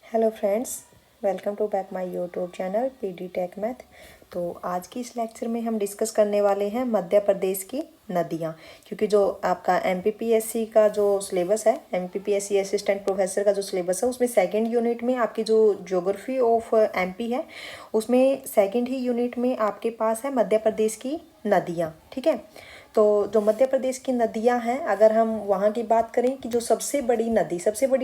Hello friends, welcome to back my YouTube channel PD tech math. तो आज की इस लेक्चर में हम डिस्कस करने वाले हैं मध्य प्रदेश की नदियाँ, क्योंकि जो आपका एमपीपीएससी का जो सिलेबस है, एमपीपीएससी असिस्टेंट प्रोफेसर का जो सिलेबस है, उसमें सेकंड यूनिट में आपकी जो ज्योग्राफी ऑफ एमपी है, उसमें सेकंड ही यूनिट में आपके पास है मध्य प्रदेश की नदियाँ। ठीक है, तो जो मध्य प्रदेश की नदियां हैं, अगर हम वहाँ की बात करें कि जो सबसे बड़ी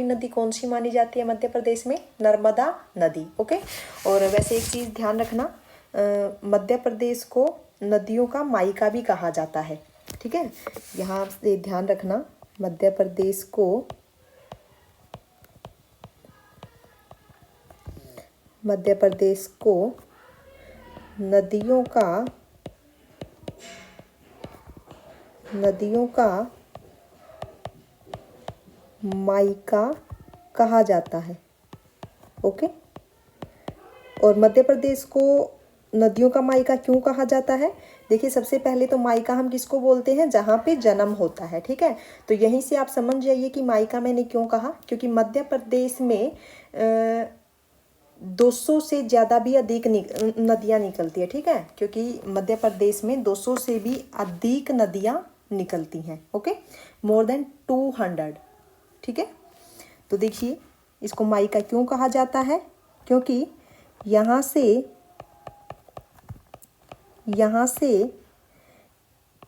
नदी कौन सी मानी जाती है मध्य प्रदेश में? नर्मदा नदी। ओके, और वैसे एक चीज़ ध्यान रखना, मध्य प्रदेश को नदियों का मायका भी कहा जाता है। ठीक है, यहाँ से ध्यान रखना, मध्य प्रदेश को नदियों का मायका कहा जाता है। ओके, और मध्य प्रदेश को नदियों का मायका क्यों कहा जाता है? देखिए, सबसे पहले तो मायका हम किसको बोलते हैं? जहाँ पे जन्म होता है। ठीक है, तो यहीं से आप समझ जाइए कि मायका मैंने क्यों कहा, क्योंकि मध्य प्रदेश में 200 से ज़्यादा भी अधिक नदियाँ निकलती है। ठीक है, क्योंकि मध्य प्रदेश में 200 से भी अधिक नदियाँ निकलती हैं। Okay, more than 200। ठीक है, तो देखिए, इसको मायका क्यों कहा जाता है? क्योंकि यहाँ से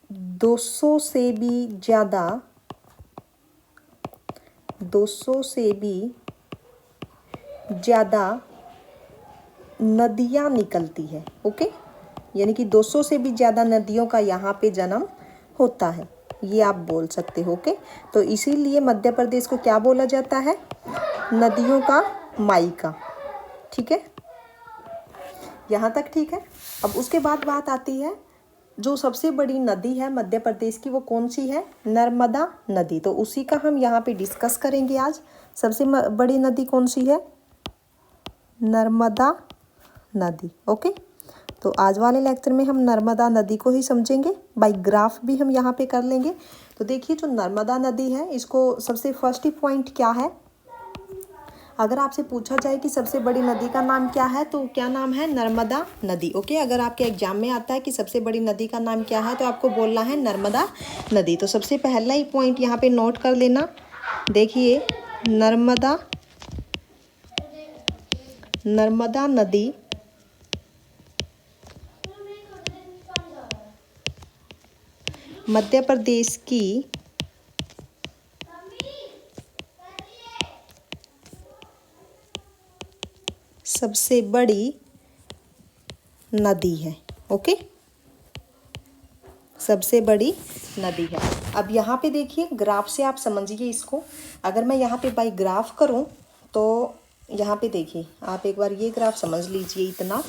200 से भी ज़्यादा नदियाँ निकलती है। ओके, यानी कि 200 से भी ज़्यादा नदियों का यहाँ पे जन्म होता है, ये आप बोल सकते हो। ओके, तो इसीलिए मध्य प्रदेश को क्या बोला जाता है? नदियों का मायका। ठीक है, यहाँ तक ठीक है। अब उसके बाद बात आती है, जो सबसे बड़ी नदी है मध्य प्रदेश की, वो कौन सी है? नर्मदा नदी। तो उसी का हम यहाँ पे डिस्कस करेंगे आज। सबसे बड़ी नदी कौन सी है? नर्मदा नदी। ओके, तो आज वाले लेक्चर में हम नर्मदा नदी को ही समझेंगे, बाय ग्राफ भी हम यहाँ पे कर लेंगे। तो देखिए, जो नर्मदा नदी है, इसको सबसे फर्स्ट ही पॉइंट क्या है? अगर आपसे पूछा जाए कि सबसे बड़ी नदी का नाम क्या है, तो क्या नाम है? नर्मदा नदी। ओके, अगर आपके एग्जाम में आता है कि सबसे बड़ी नदी का नाम क्या है, तो आपको बोलना है नर्मदा नदी। तो सबसे पहला ही पॉइंट यहाँ पे नोट कर लेना। देखिए, नर्मदा नदी मध्य प्रदेश की सबसे बड़ी नदी है। ओके, सबसे बड़ी नदी है। अब यहाँ पे देखिए, ग्राफ से आप समझिए इसको। अगर मैं यहाँ पे बाय ग्राफ करूँ, तो यहाँ पे देखिए, आप एक बार ये ग्राफ समझ लीजिए इतना।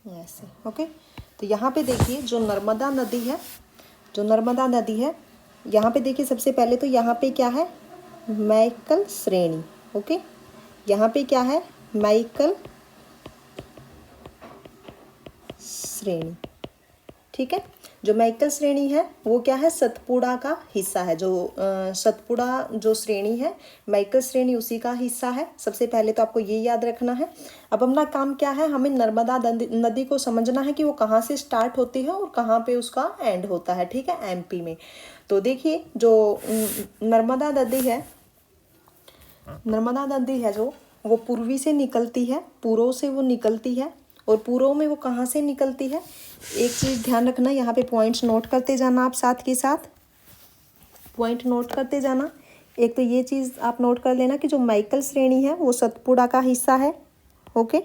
ऐसे। ओके, तो यहाँ पे देखिए, जो नर्मदा नदी है, यहाँ पे देखिए, सबसे पहले तो यहाँ पे क्या है? मैकल श्रेणी। ओके, यहाँ पे क्या है? मैकल श्रेणी। ठीक है, जो मैकल श्रेणी है वो क्या है? सतपुड़ा का हिस्सा है। जो सतपुड़ा जो श्रेणी है, मैकल श्रेणी उसी का हिस्सा है। सबसे पहले तो आपको ये याद रखना है। अब अपना काम क्या है? हमें नर्मदा नदी को समझना है कि वो कहाँ से स्टार्ट होती है और कहाँ पे उसका एंड होता है। ठीक है, एमपी में। तो देखिए, जो नर्मदा नदी है जो, वो पूर्वी से निकलती है, पूर्व से वो निकलती है। और पूर्व में वो कहाँ से निकलती है? एक चीज़ ध्यान रखना, यहाँ पे पॉइंट्स नोट करते जाना, आप साथ के साथ पॉइंट नोट करते जाना। एक तो ये चीज़ आप नोट कर लेना कि जो मैकल श्रेणी है वो सतपुड़ा का हिस्सा है। ओके,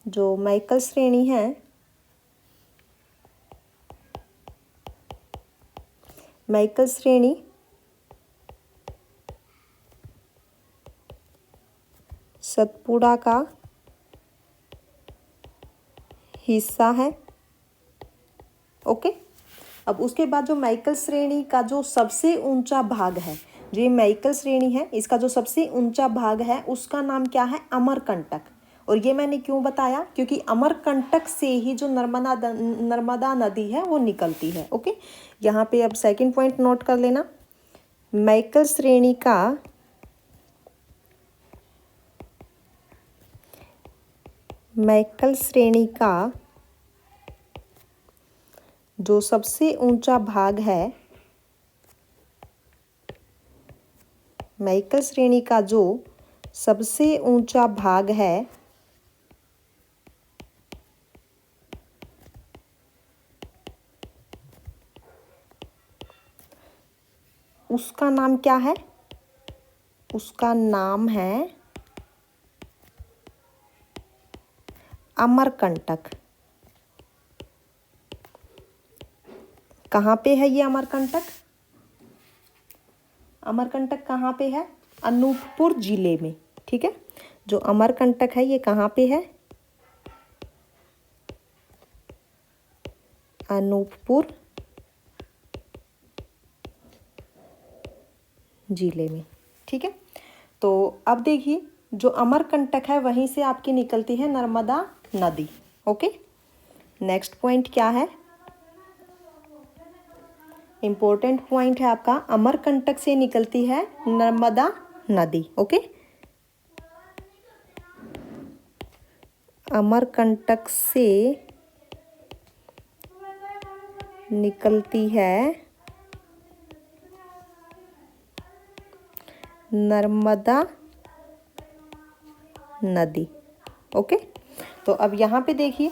जो मैकल श्रेणी है, मैकल श्रेणी सतपुड़ा का हिस्सा है। ओके, अब उसके बाद जो मैकल श्रेणी का जो सबसे ऊंचा भाग है, जो ये मैकल श्रेणी है इसका जो सबसे ऊंचा भाग है उसका नाम क्या है? अमरकंटक। और ये मैंने क्यों बताया? क्योंकि अमरकंटक से ही जो नर्मदा नदी है वो निकलती है। ओके, यहाँ पे अब सेकंड पॉइंट नोट कर लेना। मैकल श्रेणी का जो सबसे ऊंचा भाग है, मैकल श्रेणी का जो सबसे ऊंचा भाग है उसका नाम क्या है? उसका नाम है अमरकंटक। कहाँ पे है ये अमरकंटक? अमरकंटक कहाँ पे है? अनूपपुर जिले में। ठीक है, जो अमरकंटक है ये कहाँ पे है? अनूपपुर जिले में। ठीक है, तो अब देखिए जो अमरकंटक है वहीं से आपकी निकलती है नर्मदा नदी। ओके, नेक्स्ट पॉइंट क्या है? इंपॉर्टेंट पॉइंट है आपका, अमरकंटक से निकलती है नर्मदा नदी। ओके, अमरकंटक से निकलती है नर्मदा नदी। ओके, तो अब यहाँ पे देखिए,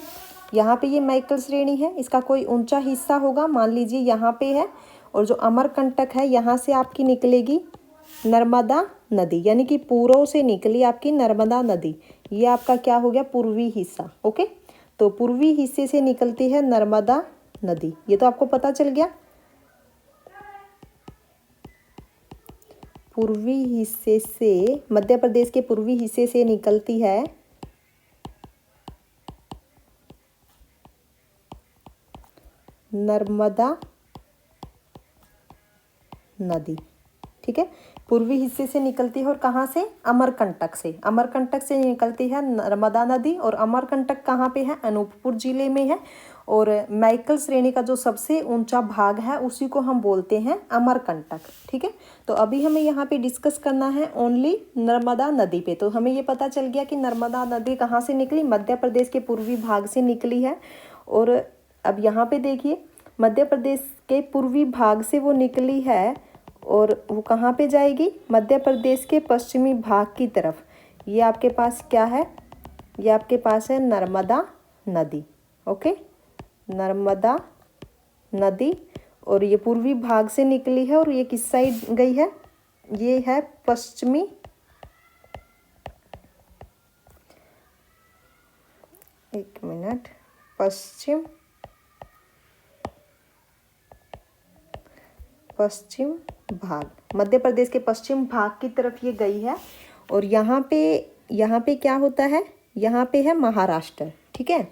यहाँ पे ये मैकल श्रेणी है, इसका कोई ऊंचा हिस्सा होगा, मान लीजिए यहाँ पे है, और जो अमरकंटक है यहाँ से आपकी निकलेगी नर्मदा नदी, यानी कि पूर्व से निकली आपकी नर्मदा नदी। ये आपका क्या हो गया? पूर्वी हिस्सा। ओके, तो पूर्वी हिस्से से निकलती है नर्मदा नदी, ये तो आपको पता चल गया। पूर्वी हिस्से से, मध्य प्रदेश के पूर्वी हिस्से से निकलती है नर्मदा नदी। ठीक है, पूर्वी हिस्से से निकलती है, और कहाँ से? अमरकंटक से। अमरकंटक से निकलती है नर्मदा नदी, और अमरकंटक कहाँ पे है? अनूपपुर जिले में है। और मैकल श्रेणी का जो सबसे ऊंचा भाग है उसी को हम बोलते हैं अमरकंटक। ठीक है, तो अभी हमें यहाँ पे डिस्कस करना है ओनली नर्मदा नदी पे। तो हमें ये पता चल गया कि नर्मदा नदी कहाँ से निकली? मध्य प्रदेश के पूर्वी भाग से निकली है। और अब यहाँ पे देखिए, मध्य प्रदेश के पूर्वी भाग से वो निकली है, और वो कहाँ पे जाएगी? मध्य प्रदेश के पश्चिमी भाग की तरफ। ये आपके पास क्या है? ये आपके पास है नर्मदा नदी। ओके, नर्मदा नदी, और ये पूर्वी भाग से निकली है, और ये किस साइड गई है? ये है पश्चिमी, एक मिनट, पश्चिम भाग, मध्य प्रदेश के पश्चिम भाग की तरफ ये गई है। और यहाँ पे क्या होता है? यहाँ पे है महाराष्ट्र। ठीक है,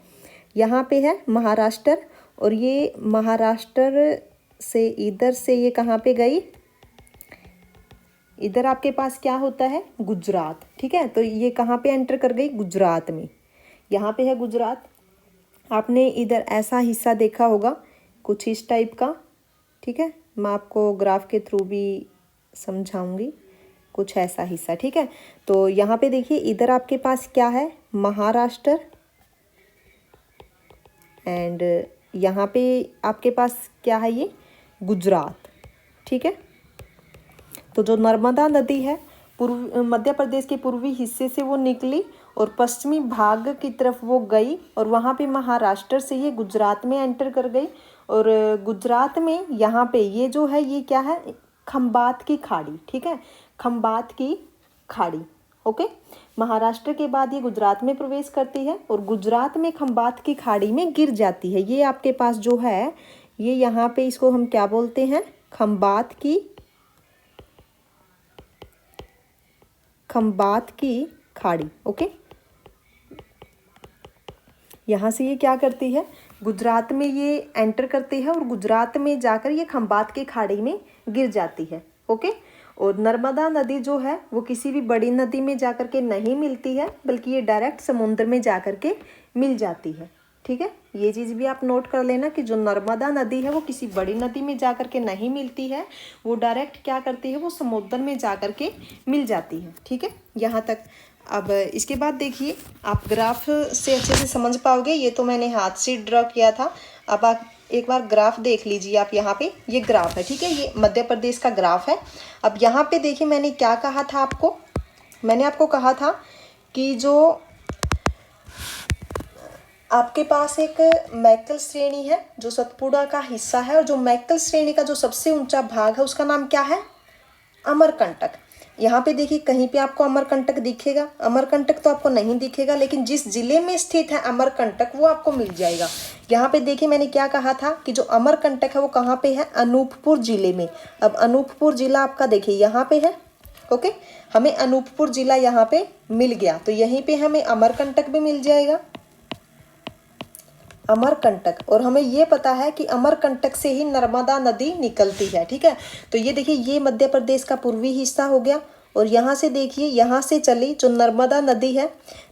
यहाँ पे है महाराष्ट्र, और ये महाराष्ट्र से इधर से ये कहाँ पे गई? इधर आपके पास क्या होता है? गुजरात। ठीक है, तो ये कहाँ पे एंटर कर गई? गुजरात में। यहाँ पे है गुजरात। आपने इधर ऐसा हिस्सा देखा होगा कुछ इस टाइप का। ठीक है, मैं आपको ग्राफ के थ्रू भी समझाऊंगी, कुछ ऐसा हिस्सा। ठीक है, तो यहाँ पे देखिए, इधर आपके पास क्या है? महाराष्ट्र, एंड यहाँ पे आपके पास क्या है? ये गुजरात। ठीक है, तो जो नर्मदा नदी है मध्य प्रदेश के पूर्वी हिस्से से वो निकली, और पश्चिमी भाग की तरफ वो गई, और वहाँ पे महाराष्ट्र से ये गुजरात में एंटर कर गई। और गुजरात में यहाँ पे ये जो है, ये क्या है? खंबात की खाड़ी। ठीक है, खंबात की खाड़ी। ओके, महाराष्ट्र के बाद ये गुजरात में प्रवेश करती है, और गुजरात में खंबात की खाड़ी में गिर जाती है। ये आपके पास जो है, ये यहाँ पे इसको हम क्या बोलते हैं? खंबात की खाड़ी। ओके, यहाँ से ये क्या करती है, गुजरात में ये एंटर करती है और गुजरात में जाकर ये खंबात के खाड़ी में गिर जाती है। ओके, और नर्मदा नदी जो है वो किसी भी बड़ी नदी में जाकर के नहीं मिलती है, बल्कि ये डायरेक्ट समुद्र में जाकर के मिल जाती है। ठीक है, ये चीज़ भी आप नोट कर लेना कि जो नर्मदा नदी है वो किसी बड़ी नदी में जाकर के नहीं मिलती है, वो डायरेक्ट क्या करती है, वो समुद्र में जाकर के मिल जाती है। ठीक है, यहाँ तक। अब इसके बाद देखिए, आप ग्राफ से अच्छे से समझ पाओगे। ये तो मैंने हाथ से ड्रॉ किया था। अब आप एक बार ग्राफ देख लीजिए। आप यहाँ पे ये ग्राफ है, ठीक है, ये मध्य प्रदेश का ग्राफ है। अब यहाँ पे देखिए, मैंने क्या कहा था आपको, मैंने आपको कहा था कि जो आपके पास एक मैक्कल श्रेणी है जो सतपुड़ा का हिस्सा है, और जो मैक्कल श्रेणी का जो सबसे ऊंचा भाग है उसका नाम क्या है, अमरकंटक। यहाँ पे देखिए, कहीं पे आपको अमरकंटक दिखेगा? अमरकंटक तो आपको नहीं दिखेगा, लेकिन जिस जिले में स्थित है अमरकंटक वो आपको मिल जाएगा। यहाँ पे देखिए, मैंने क्या कहा था कि जो अमरकंटक है वो कहाँ पे है, अनूपपुर जिले में। अब अनूपपुर जिला आपका देखिए यहाँ पे है। ओके, हमें अनूपपुर जिला यहाँ पे मिल गया, तो यहीं पे हमें अमरकंटक भी मिल जाएगा, अमरकंटक। और हमें ये पता है कि अमरकंटक से ही नर्मदा नदी निकलती है। ठीक है, तो ये देखिए, ये मध्य प्रदेश का पूर्वी हिस्सा हो गया, और यहाँ से देखिए, यहाँ से चली जो नर्मदा नदी है,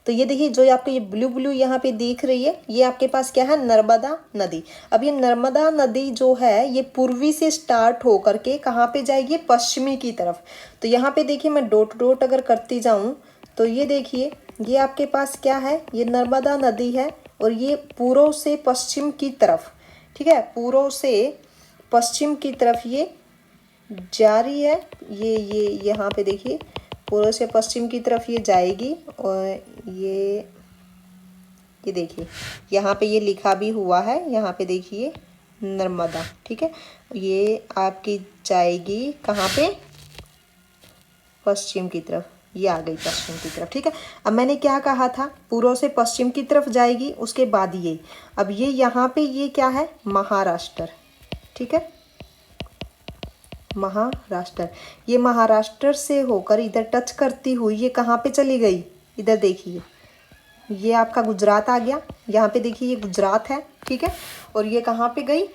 तो ये देखिए, जो आपको ये ब्लू ब्लू यहाँ पे दिख रही है, ये आपके पास क्या है, नर्मदा नदी। अब ये नर्मदा नदी जो है ये पूर्वी से स्टार्ट होकर के कहाँ पे जाएगी, पश्चिमी की तरफ। तो यहाँ पे देखिए, मैं डॉट डॉट अगर करती जाऊँ तो ये देखिए, ये आपके पास क्या है, ये नर्मदा नदी है, और ये पूर्व से पश्चिम की तरफ, ठीक है, पूर्व से पश्चिम की तरफ ये जारी है। ये यहाँ पे देखिए, पूर्व से पश्चिम की तरफ ये जाएगी, और ये देखिए, यहाँ पे ये लिखा भी हुआ है, यहाँ पे देखिए नर्मदा। ठीक है, ये आपकी जाएगी कहाँ पे, पश्चिम की तरफ। ये आ गई पश्चिम की तरफ। ठीक है, अब मैंने क्या कहा था, पूर्व से पश्चिम की तरफ जाएगी, उसके बाद ये, अब ये यहाँ पे ये क्या है, महाराष्ट्र। ठीक है, महाराष्ट्र। ये महाराष्ट्र से होकर इधर टच करती हुई ये कहाँ पे चली गई, इधर देखिए, ये आपका गुजरात आ गया। यहाँ पे देखिए, ये गुजरात है। ठीक है, और ये कहाँ पे गई,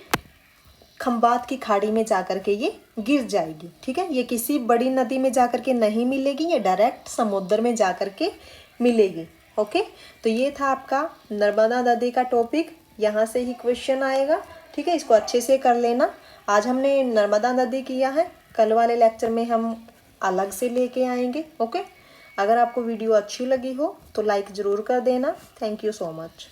खंबात की खाड़ी में जाकर के ये गिर जाएगी। ठीक है, ये किसी बड़ी नदी में जाकर के नहीं मिलेगी, ये डायरेक्ट समुद्र में जाकर के मिलेगी। ओके, तो ये था आपका नर्मदा नदी का टॉपिक, यहाँ से ही क्वेश्चन आएगा। ठीक है, इसको अच्छे से कर लेना। आज हमने नर्मदा नदी किया है, कल वाले लेक्चर में हम अलग से लेके आएंगे। ओके, अगर आपको वीडियो अच्छी लगी हो तो लाइक ज़रूर कर देना। Thank you so much.